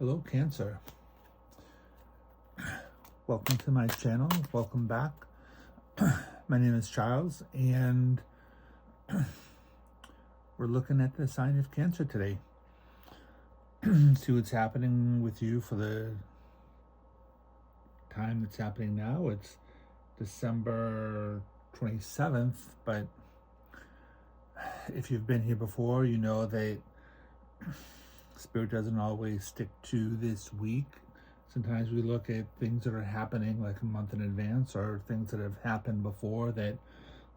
Hello, Cancer. Welcome to my channel. Welcome back. My name is Charles, and we're looking at the sign of Cancer today. See what's happening with you for the time that's happening now. It's December 27th, but if you've been here before, you know that Spirit doesn't always stick to this week. Sometimes we look at things that are happening like a month in advance, or things that have happened before that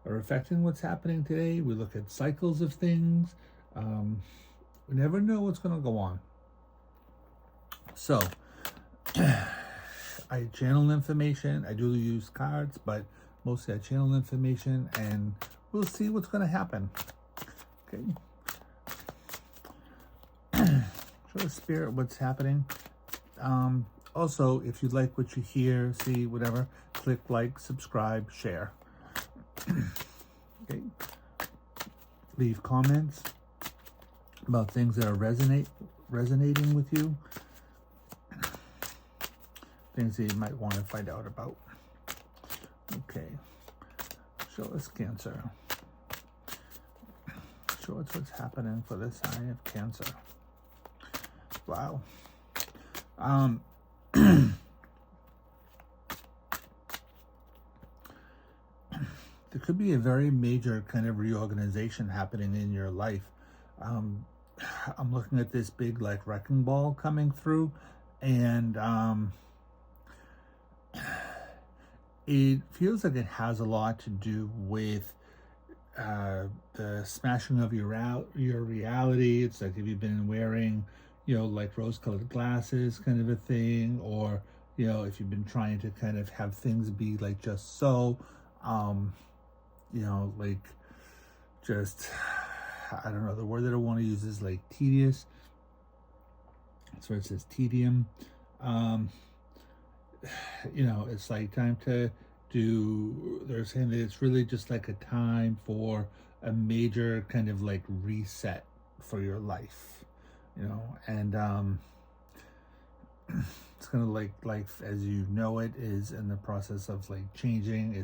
are affecting what's happening today. We look at cycles of things. We never know what's going to go on. So, I channel information. I do use cards, but mostly I channel information, and we'll see what's going to happen. Okay. Show the Spirit what's happening. Also, if you like what you hear, see, whatever, click like, subscribe, share. Okay. Leave comments about things that are resonating with you. Things that you might want to find out about. Okay. Show us Cancer. Show us what's happening for the sign of Cancer. Wow. There could be a very major kind of reorganization happening in your life. I'm looking at this big like wrecking ball coming through, and it feels like it has a lot to do with the smashing of your reality. It's like if you've been wearing, like rose-colored glasses kind of a thing, or, if you've been trying to kind of have things be like just so, like just, I don't know, the word that I want to use is like tedious. So it says tedium. It's like time to they're saying that it's really just like a time for a major kind of like reset for your life, and it's kind of like life as you know it is in the process of like changing.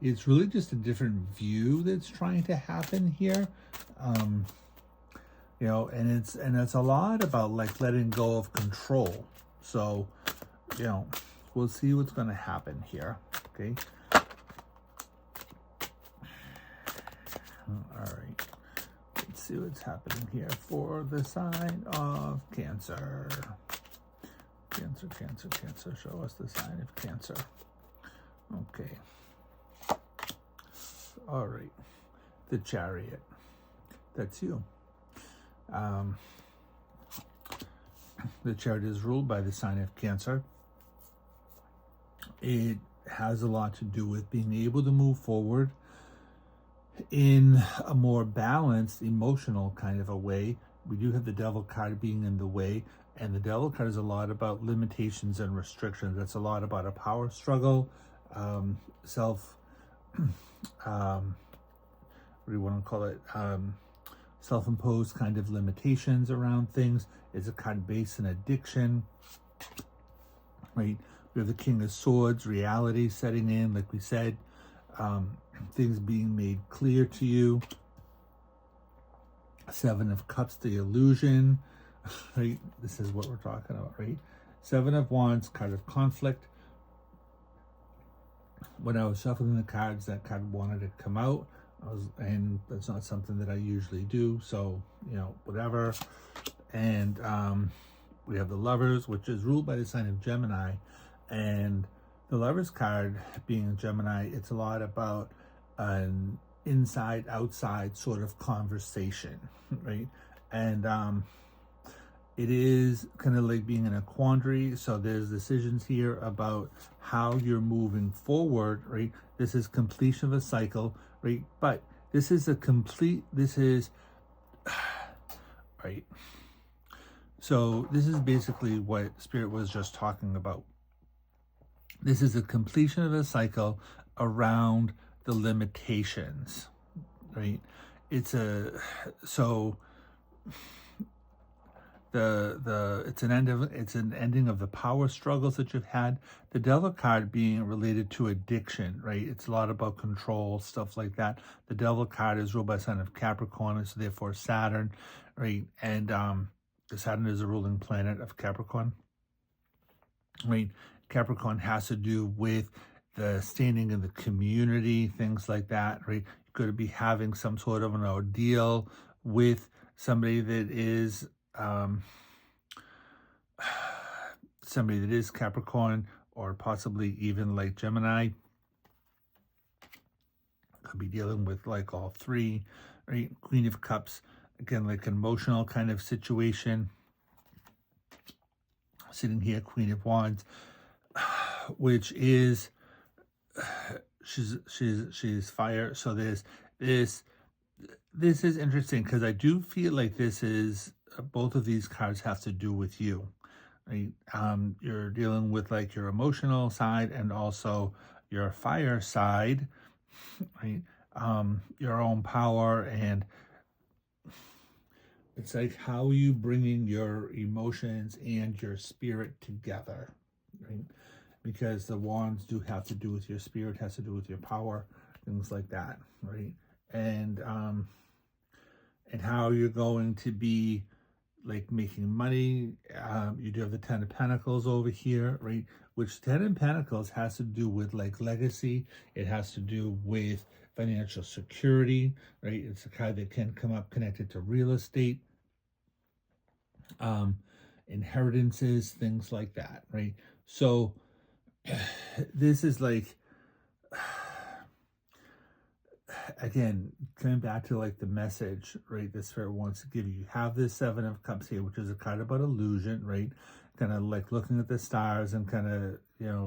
It's really just a different view that's trying to happen here, and it's a lot about like letting go of control. So, we'll see what's going to happen here. Okay. All right. Let's see what's happening here for the sign of Cancer. Cancer, Cancer, Cancer. Show us the sign of Cancer. Okay. All right. The Chariot. That's you. The Chariot is ruled by the sign of Cancer. It has a lot to do with being able to move forward in a more balanced, emotional kind of a way. We do have the Devil card being in the way, and the Devil card is a lot about limitations and restrictions. That's a lot about a power struggle, what do you want to call it? Self-imposed kind of limitations around things. It's a card based in addiction, right? We have the King of Swords, reality setting in, like we said, things being made clear to you. Seven of Cups, the illusion, right? This is what we're talking about, right? Seven of Wands, card of conflict. When I was shuffling the cards, that card wanted to come out. And that's not something that I usually do. So, whatever. And we have the Lovers, which is ruled by the sign of Gemini. And the Lovers card being Gemini, it's a lot about an inside-outside sort of conversation, right? And it is kind of like being in a quandary. So there's decisions here about how you're moving forward, right? This is completion of a cycle, right? But this is right? So this is basically what Spirit was just talking about. This is a completion of a cycle around the limitations, right? So it's an ending of the power struggles that you've had. The Devil card being related to addiction, right? It's a lot about control, stuff like that. The Devil card is ruled by sign of Capricorn, so therefore Saturn, right? And Saturn is a ruling planet of Capricorn, right? Capricorn has to do with the standing in the community, things like that, right? You could be having some sort of an ordeal with somebody that is Capricorn, or possibly even like Gemini. Could be dealing with like all three, right? Queen of Cups, again, like an emotional kind of situation. Sitting here, Queen of Wands, which is she's fire. So there's this is interesting, because I do feel like this is both of these cards have to do with you, right? You're dealing with like your emotional side and also your fire side, right? Your own power, and it's like, how are you bringing your emotions and your spirit together, right? Because the wands do have to do with your spirit, has to do with your power, things like that, right? And how you're going to be like making money. You do have the Ten of Pentacles over here, right? Which Ten of Pentacles has to do with like legacy. It has to do with financial security, right? It's a card that can come up connected to real estate, inheritances, things like that, right? So this is like, again, coming back to like the message, right? The Spirit wants to give you. You have this Seven of Cups here, which is a card about illusion, right? Kind of like looking at the stars and kind of,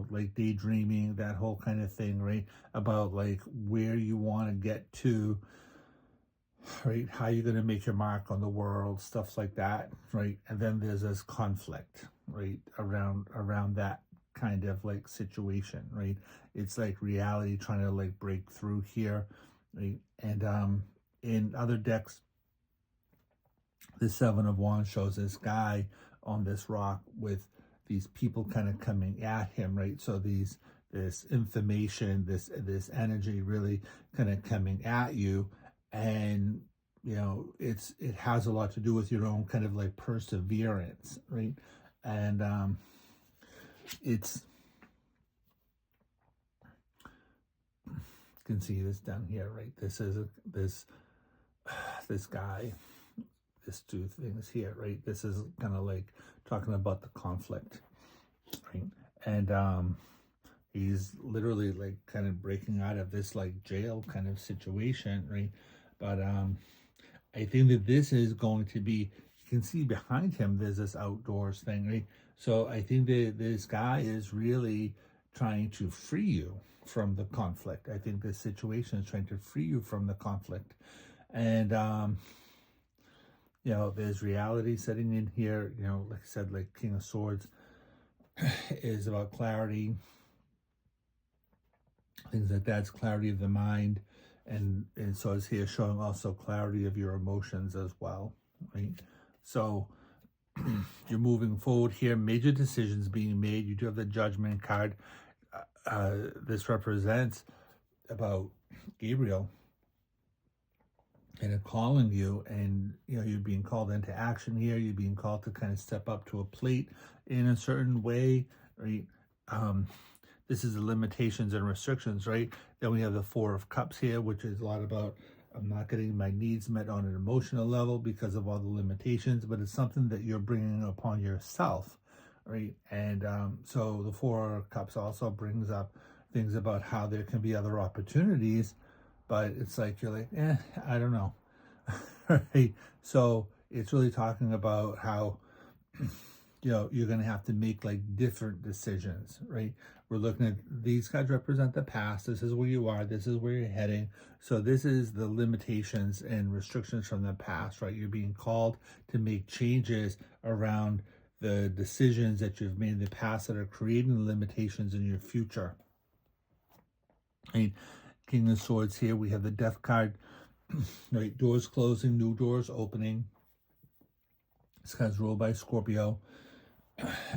like daydreaming, that whole kind of thing, right? About like where you want to get to, right? How you're going to make your mark on the world, stuff like that, right? And then there's this conflict, right? Around that kind of like situation, right? It's like reality trying to like break through here, right? And in other decks, the Seven of Wands shows this guy on this rock with these people kind of coming at him, right? So this information, this energy really kind of coming at you, and it has a lot to do with your own kind of like perseverance, right? And it's, you can see this down here, right? This is this guy, this two things here, right? This is kind of like talking about the conflict, right? And he's literally like kind of breaking out of this like jail kind of situation, right? But I think that this is going to be, you can see behind him there's this outdoors thing, right? So I think that this guy is really trying to free you from the conflict. I think this situation is trying to free you from the conflict. And there's reality setting in here. Like I said, like King of Swords is about clarity, things like that. It's clarity of the mind, and so it's here showing also clarity of your emotions as well, right? So you're moving forward here, major decisions being made. You do have the Judgment card. This represents about Gabriel and calling you, and you're being called into action here. You're being called to kind of step up to a plate in a certain way, right? This is the limitations and restrictions, right? Then we have the Four of Cups here, which is a lot about, I'm not getting my needs met on an emotional level because of all the limitations, but it's something that you're bringing upon yourself, right? And so the Four of Cups also brings up things about how there can be other opportunities, but it's like, you're like, I don't know, right? So it's really talking about how, you're going to have to make like different decisions, right? We're looking at, these cards represent the past. This is where you are. This is where you're heading. So this is the limitations and restrictions from the past, right? You're being called to make changes around the decisions that you've made in the past that are creating the limitations in your future. Right? King of Swords here. We have the Death card, right? Doors closing, new doors opening. This guy's ruled by Scorpio.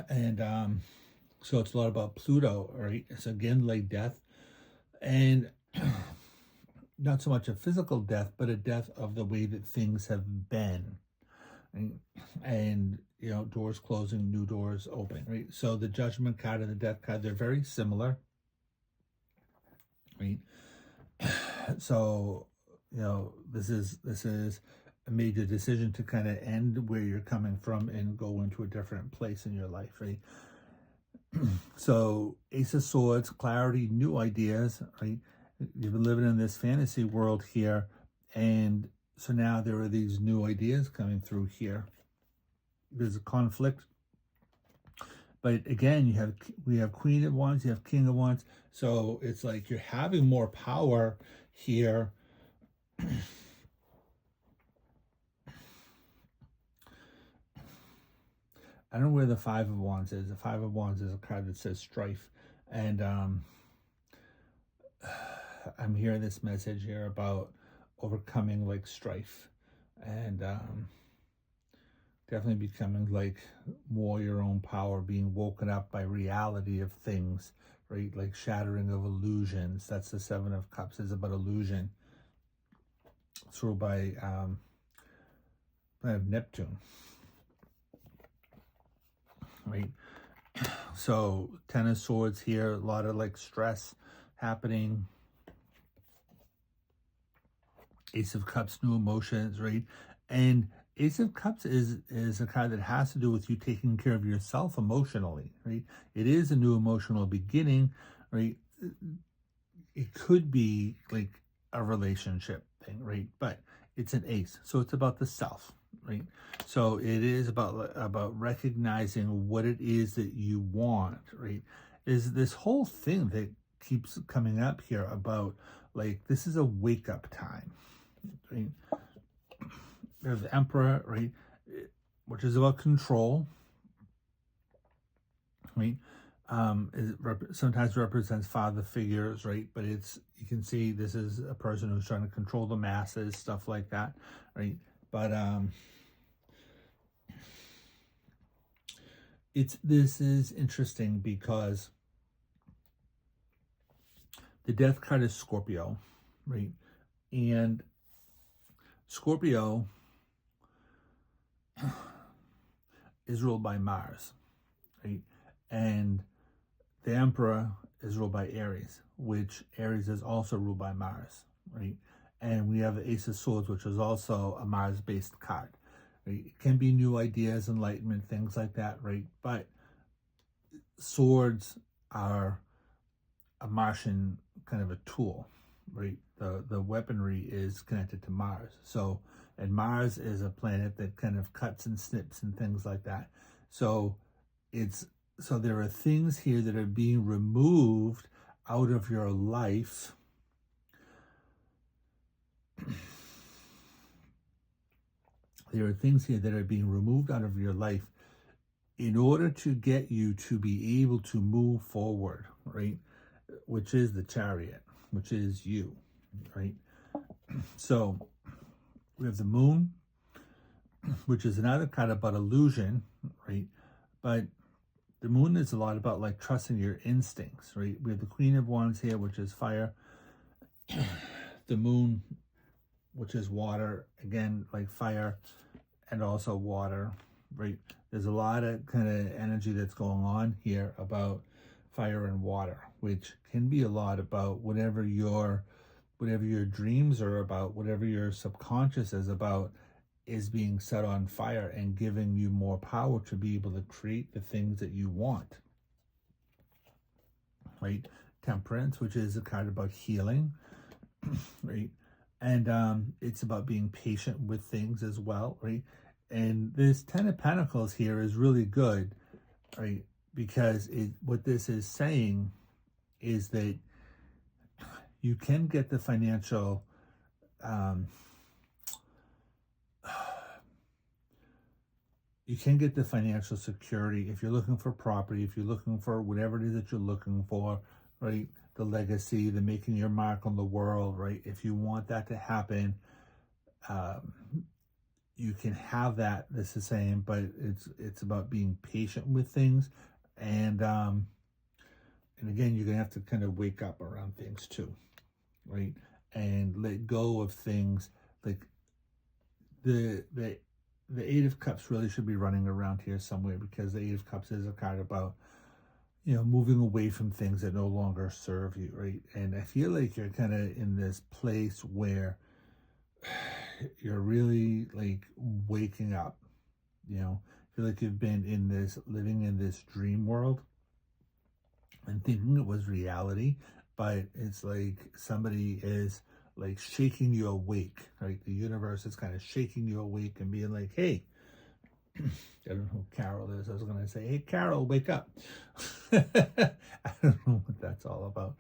And so it's a lot about Pluto, right? It's again like death. And not so much a physical death, but a death of the way that things have been. And you know, doors closing, new doors open, right? So the Judgment card and the Death card, they're very similar, right? So, you know, this is a major decision to kind of end where you're coming from and go into a different place in your life, right? So Ace of Swords, clarity, new ideas, right? You've been living in this fantasy world here, and so now there are these new ideas coming through here. There's a conflict, but again, we have Queen of Wands, you have King of Wands, so it's like you're having more power here. I don't know where the Five of Wands is. The Five of Wands is a card that says strife. And I'm hearing this message here about overcoming like strife. And definitely becoming like more your own power, being woken up by reality of things, right? Like shattering of illusions. That's the Seven of Cups, is about illusion. It's ruled by Neptune. Right, so Ten of Swords here, a lot of like stress happening. Ace of Cups, new emotions, right? And Ace of Cups is a card that has to do with you taking care of yourself emotionally, right? It is a new emotional beginning, right? It could be like a relationship thing, right? But it's an ace, so it's about the self, right? So it is about recognizing what it is that you want, right? Is this whole thing that keeps coming up here about like this is a wake up time, right? There's the Emperor, right, which is about control, right? Sometimes represents father figures, right? But it's, you can see this is a person who's trying to control the masses, stuff like that, right? But this is interesting because the Death card is Scorpio, right? And Scorpio is ruled by Mars, right? And the Emperor is ruled by Aries, which Aries is also ruled by Mars, right? And we have the Ace of Swords, which is also a Mars-based card, right? It can be new ideas, enlightenment, things like that, right? But swords are a Martian kind of a tool, right? The weaponry is connected to Mars. So, and Mars is a planet that kind of cuts and snips and things like that. So there are things here that are being removed out of your life there are things here that are being removed out of your life in order to get you to be able to move forward, right? Which is the Chariot, which is you, right? So we have the Moon, which is another kind of about illusion, right? But the Moon is a lot about like trusting your instincts, right? We have the Queen of Wands here, which is fire. The Moon, which is water, again, like fire and also water, right? There's a lot of kind of energy that's going on here about fire and water, which can be a lot about whatever your dreams are about, whatever your subconscious is about, is being set on fire and giving you more power to be able to create the things that you want, right? Temperance, which is a card about healing, right? And it's about being patient with things as well, right? And this Ten of Pentacles here is really good, right? Because what this is saying is that you can get the financial security if you're looking for property, if you're looking for whatever it is that you're looking for, right? The legacy, the making your mark on the world, right? If you want that to happen, you can have that, this is saying, but it's about being patient with things. And again, you're gonna have to kind of wake up around things too, right? And let go of things. Like the the the Eight of Cups really should be running around here somewhere, because the Eight of Cups is a card about, moving away from things that no longer serve you, right? And I feel like you're kind of in this place where you're really like waking up, I feel like you've been in this, living in this dream world and thinking it was reality, but it's like somebody is like shaking you awake, right? The universe is kind of shaking you awake and being like, hey, I don't know who Carol is. I was going to say, hey, Carol, wake up. I don't know what that's all about.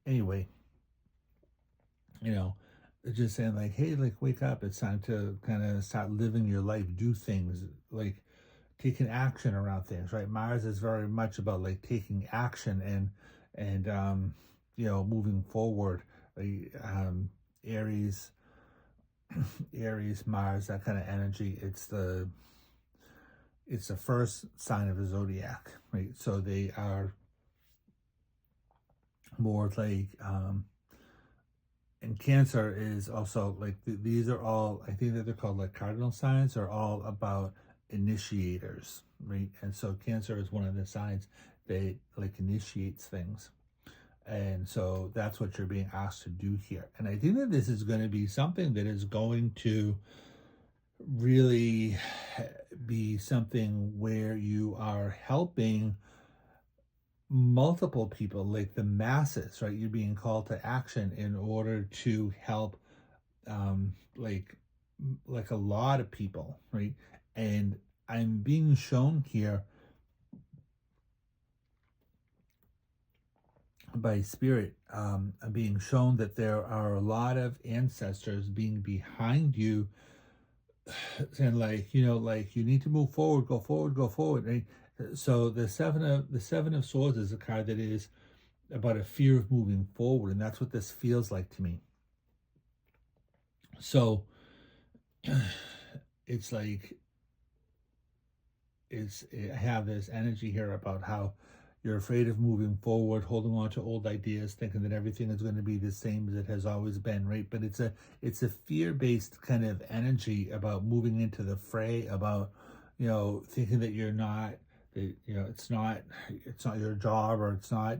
Anyway, just saying like, hey, like, wake up. It's time to kind of start living your life, do things, like taking action around things, right? Mars is very much about like taking action and moving forward. Like, Aries, Mars, that kind of energy. It's the first sign of the zodiac, right? So they are more like, and Cancer is also like, these are all, I think that they're called like cardinal signs, are all about initiators, right? And so Cancer is one of the signs that like initiates things. And so that's what you're being asked to do here. And I think that this is going to be something that is going to really be something where you are helping multiple people, like the masses, right? You're being called to action in order to help like a lot of people, right? And I'm being shown here by spirit, I'm being shown that there are a lot of ancestors being behind you, saying like, like you need to move forward, go forward, right? So the seven of swords is a card that is about a fear of moving forward, and that's what this feels like to me. So it's like, I have this energy here about how you're afraid of moving forward, holding on to old ideas, thinking that everything is going to be the same as it has always been, right? But it's a fear-based kind of energy about moving into the fray, about thinking that you're not, that it's not your job, or it's not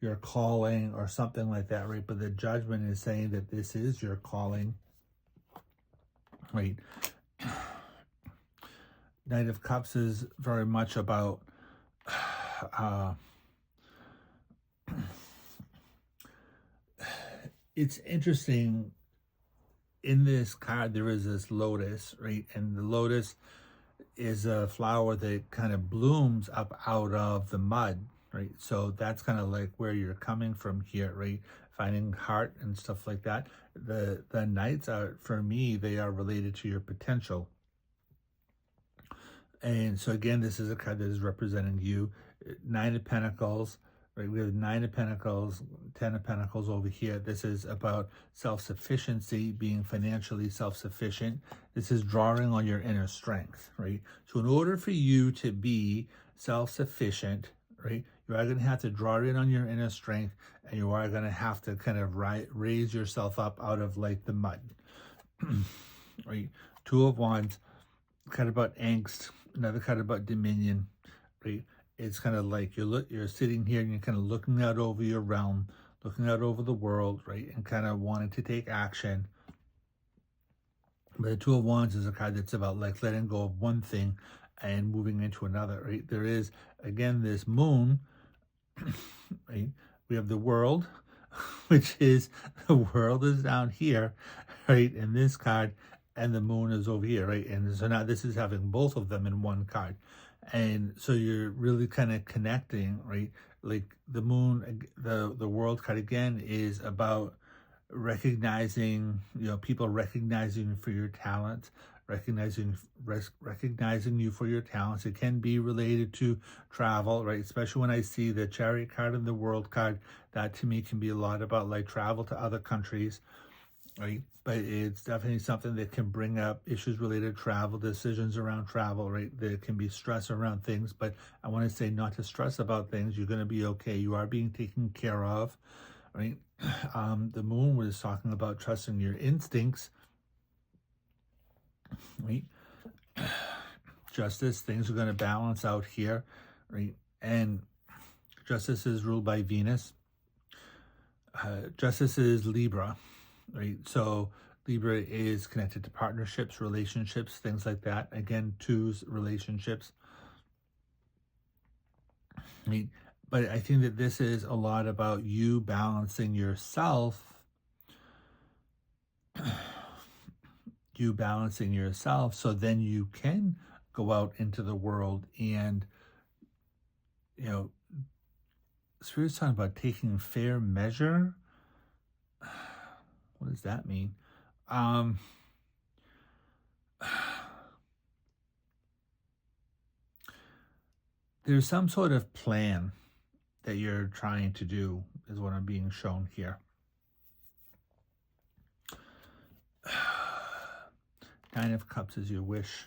your calling or something like that, right? But the Judgment is saying that this is your calling, right? Knight of Cups is very much about it's interesting. In this card, there is this lotus, right? And the lotus is a flower that kind of blooms up out of the mud, right? So that's kind of like where you're coming from here, right? Finding heart and stuff like that. The knights are, for me, they are related to your potential. And so again, this is a card that is representing you. Nine of Pentacles, right? We have Nine of Pentacles, 10 of Pentacles over here. This is about self-sufficiency, being financially self-sufficient. This is drawing on your inner strength, right? So in order for you to be self-sufficient, right, you are going to have to draw in on your inner strength, and you are going to have to kind of raise yourself up out of like the mud, right? Two of Wands, kind of about angst, another kind of about dominion, right? It's kind of like you're sitting here and you're kind of looking out over your realm, looking out over the world, right? And kind of wanting to take action. But the Two of Wands is a card that's about like letting go of one thing and moving into another, right? There is, again, this moon, right? We have the world, which is, the world is down here, right? In this card, and the moon is over here, right? And so now this is having both of them in one card. And so you're really kind of connecting, right? Like the moon, the world card again is about recognizing, people recognizing you for your talents, recognizing you for your talents. It can be related to travel, right? Especially when I see the Chariot card and the World card, that to me can be a lot about like travel to other countries, right? But it's definitely something that can bring up issues related to travel, decisions around travel, right? There can be stress around things, but I want to say not to stress about things. You're going to be okay. You are being taken care of, right? The moon was talking about trusting your instincts, right? Justice, things are going to balance out here, right? And justice is ruled by Venus. Justice is Libra, right? So Libra is connected to partnerships, relationships, things like that. Again, twos, relationships. Right? But I think that this is a lot about you balancing yourself, so then you can go out into the world and, Spirit's talking about taking fair measure. What does that mean? There's some sort of plan that you're trying to do, is what I'm being shown here. Nine of Cups is your wish.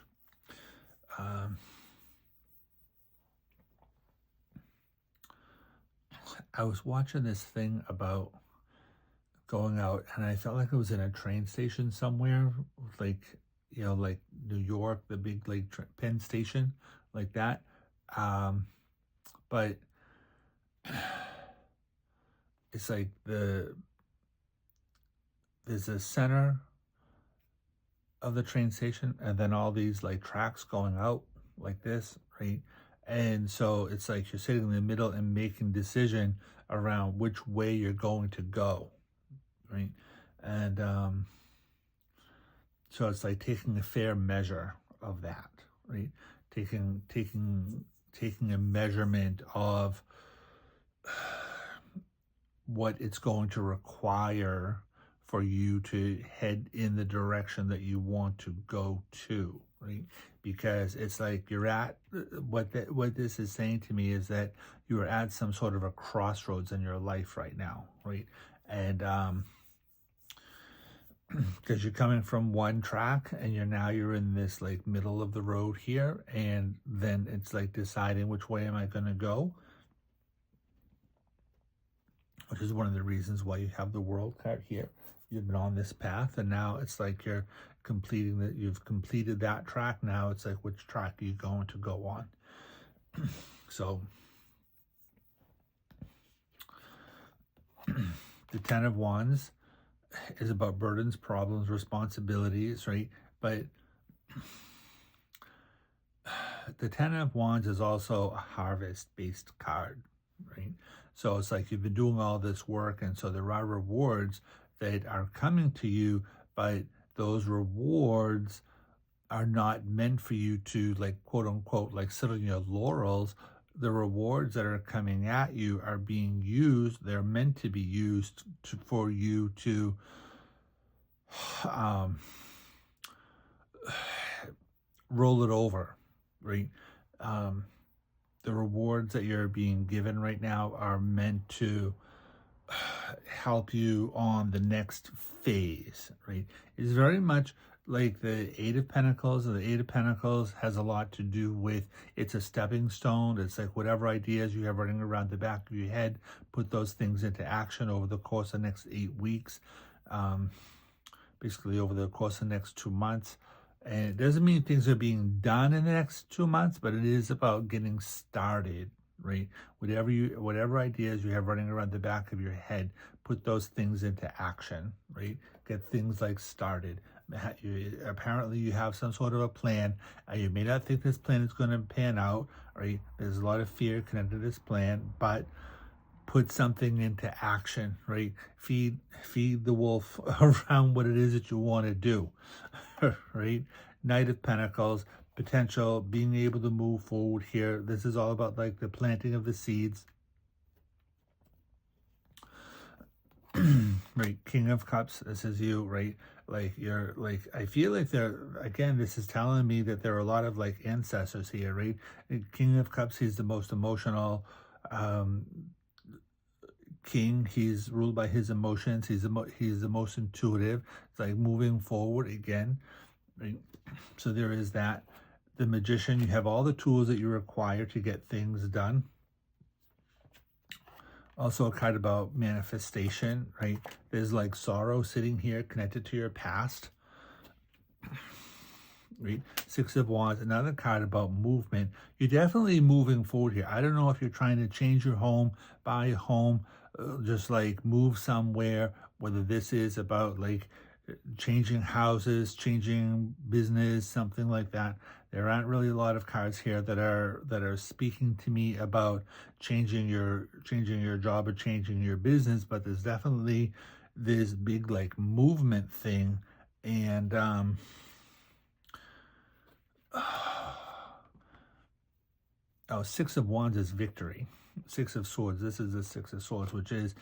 I was watching this thing about going out, and I felt like I was in a train station somewhere, like like New York, the big like Penn Station, like that. But it's like there's a center of the train station, and then all these like tracks going out like this, right? And so it's like you're sitting in the middle and making decision around which way you're going to go, right? And so it's like taking a fair measure of that, right? Taking a measurement of what it's going to require for you to head in the direction that you want to go to, right? Because it's like you're at what this is saying to me is that you are at some sort of a crossroads in your life right now, right? And because you're coming from one track and you're in this like middle of the road here, and then it's like deciding which way am I going to go, which is one of the reasons why you have the World card here. You've been on this path, and now it's like you've completed that track. Now it's like, which track are you going to go on? So the Ten of Wands is about burdens, problems, responsibilities, right? But the Ten of Wands is also a harvest-based card, right? So it's like you've been doing all this work, and so there are rewards that are coming to you, but those rewards are not meant for you to, like, quote unquote, like, sit on your laurels. The rewards that are coming at you are being used. They're meant to be used for you to roll it over, right? The rewards that you're being given right now are meant to help you on the next phase, right? It's very much like the Eight of Pentacles, and the Eight of Pentacles has a lot to do with, it's a stepping stone. It's like whatever ideas you have running around the back of your head, put those things into action over the course of the next 8 weeks, basically over the course of the next 2 months. And it doesn't mean things are being done in the next 2 months, but it is about getting started, right? Whatever ideas you have running around the back of your head, put those things into action, right? Get things like started. Apparently you have some sort of a plan. You may not think this plan is going to pan out, right? There's a lot of fear connected to this plan, but put something into action, right? Feed the wolf around what it is that you want to do, right? Knight of Pentacles, potential, being able to move forward here. This is all about like the planting of the seeds. Right, King of Cups, this is you, right? Like you're like, I feel like this is telling me that there are a lot of like ancestors here, right? King of Cups, he's the most emotional, king. He's ruled by his emotions. He's the most intuitive. It's like moving forward again, right? So there is that. The magician, you have all the tools that you require to get things done. Also a card about manifestation, right? There's like sorrow sitting here connected to your past. Right? Six of Wands, another card about movement. You're definitely moving forward here. I don't know if you're trying to change your home, buy a home, just like move somewhere, whether this is about like changing houses, changing business, something like that. There aren't really a lot of cards here that are speaking to me about changing your job or changing your business, but there's definitely this big like movement thing. And oh, Six of Wands is victory. Six of Swords. This is the Six of Swords, which is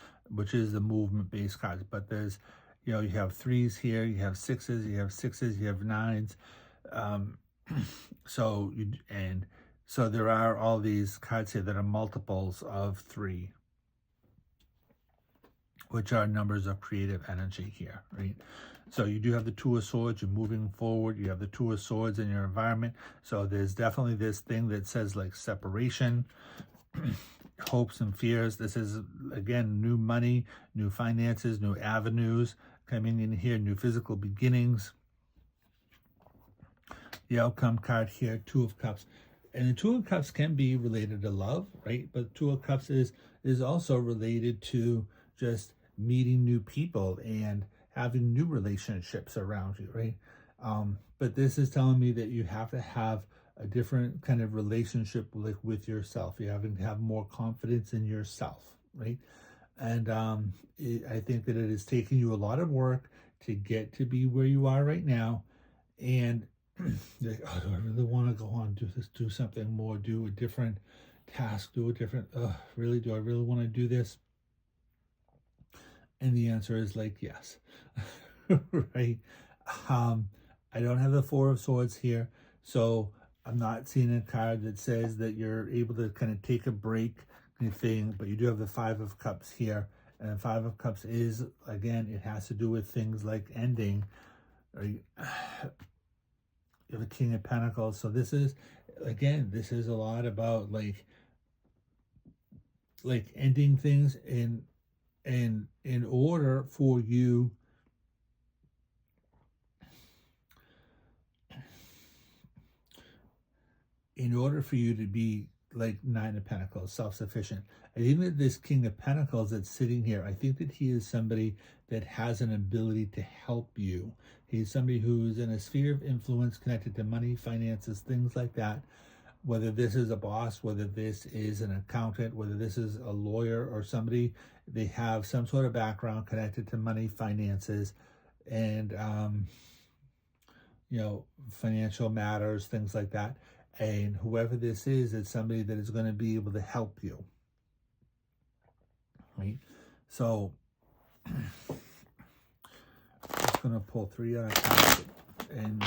the movement-based cards. But there's, you have threes here, you have sixes, you have nines. So there are all these cards here that are multiples of 3, which are numbers of creative energy here, right? So you do have the Two of Swords, you're moving forward, you have the Two of Swords in your environment. So there's definitely this thing that says like separation, hopes and fears. This is, again, new money, new finances, new avenues coming in here, new physical beginnings. The outcome card here, Two of Cups. And the Two of Cups can be related to love, right? But Two of Cups is also related to just meeting new people and having new relationships around you, right? But this is telling me that you have to have a different kind of relationship with yourself. You're having to have more confidence in yourself, right? And I think that it is taking you a lot of work to get to be where you are right now. And like, oh, do I really want to go on, do something more, do a different task, do a different, really, do I really want to do this? And the answer is like, yes, right? I don't have the Four of Swords here, so I'm not seeing a card that says that you're able to kind of take a break kind of thing, but you do have the Five of Cups here. And the Five of Cups is, again, it has to do with things like ending, right? You have the King of Pentacles. So this is, again, this is a lot about like ending things in order for you to be like Nine of Pentacles, self-sufficient. I think that this King of Pentacles that's sitting here, I think that he is somebody that has an ability to help you. He's somebody who's in a sphere of influence connected to money, finances, things like that. Whether this is a boss, whether this is an accountant, whether this is a lawyer or somebody, they have some sort of background connected to money, finances, and financial matters, things like that. And whoever this is, it's somebody that is going to be able to help you, right? So I'm just going to pull 3 other cards and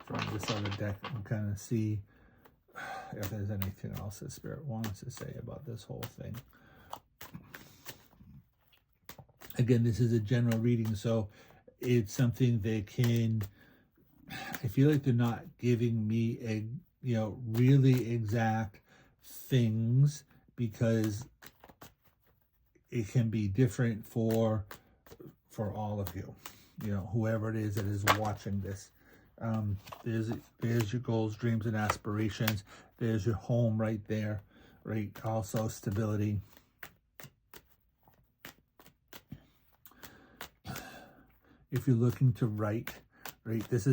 from this other deck and kind of see if there's anything else that Spirit wants to say about this whole thing. Again, this is a general reading, so it's something that can, I feel like they're not giving me really exact things, because it can be different for all of you, whoever it is that is watching this. There's your goals, dreams, and aspirations. There's your home right there, right? Also stability. If you're looking to write, right? This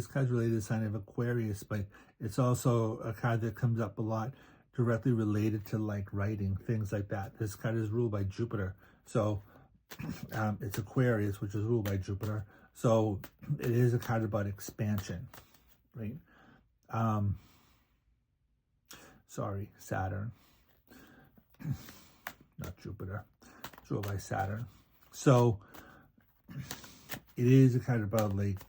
card's related to the sign of Aquarius, but it's also a card that comes up a lot directly related to like writing, things like that. This card is ruled by Jupiter. So it's Aquarius, which is ruled by Jupiter. So it is a card about expansion, right? Sorry, Saturn. Not Jupiter. It's ruled by Saturn. So it is a card about like,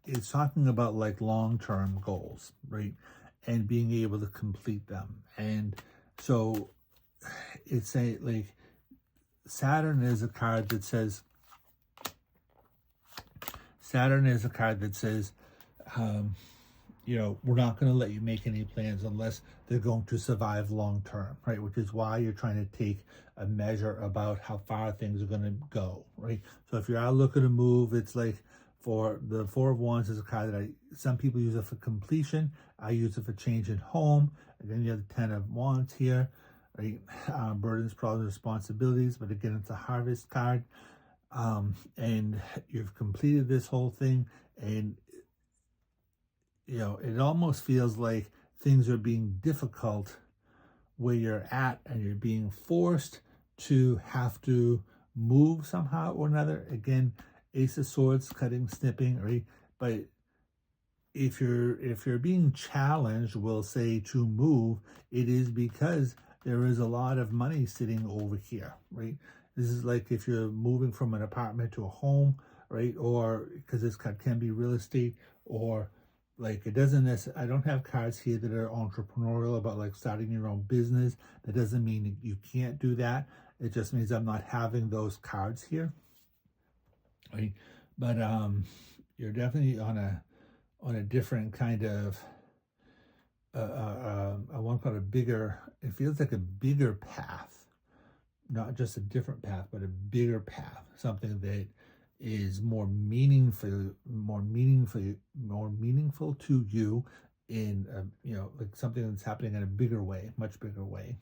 it's talking about like long-term goals, right? And being able to complete them. And So it's like Saturn is a card that says, we're not going to let you make any plans unless they're going to survive long term, right? Which is why you're trying to take a measure about how far things are going to go, right? So if you are looking to move, it's like, for the Four of Wands is a card that some people use it for completion. I use it for change in home. Again, you have the Ten of Wands here, right? Burdens, problems, responsibilities. But again, it's a harvest card. And you've completed this whole thing, and it almost feels like things are being difficult where you're at, and you're being forced to have to move somehow or another. Again, Ace of Swords, cutting, snipping, right? But if you're being challenged, we'll say, to move, it is because there is a lot of money sitting over here, right? This is like if you're moving from an apartment to a home, right? Or because this card can be real estate, or like, it doesn't necessarily, I don't have cards here that are entrepreneurial about like starting your own business. That doesn't mean you can't do that. It just means I'm not having those cards here, right? But you're definitely on a different kind of I want to call it a bigger, it feels like a bigger path, not just a different path, but a bigger path, something that is more meaningful to you, in like something that's happening in a bigger way, much bigger way.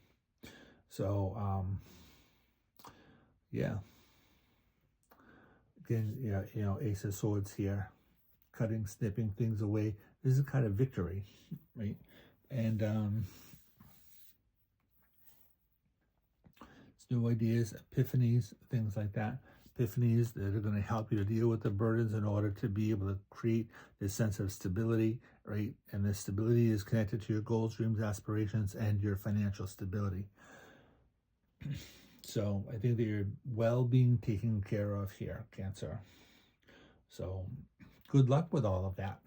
So yeah, again, Ace of Swords here, cutting, snipping things away. This is a kind of victory, right? And it's new ideas, epiphanies, things like that. Epiphanies that are going to help you to deal with the burdens in order to be able to create this sense of stability, right? And this stability is connected to your goals, dreams, aspirations, and your financial stability. So I think that you're well being taken care of here, Cancer. So good luck with all of that.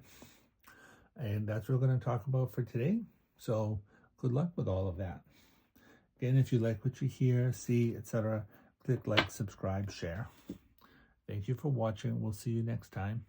And that's what we're going to talk about for today. So good luck with all of that. Again, if you like what you hear, see, etc., click like, subscribe, share. Thank you for watching. We'll see you next time.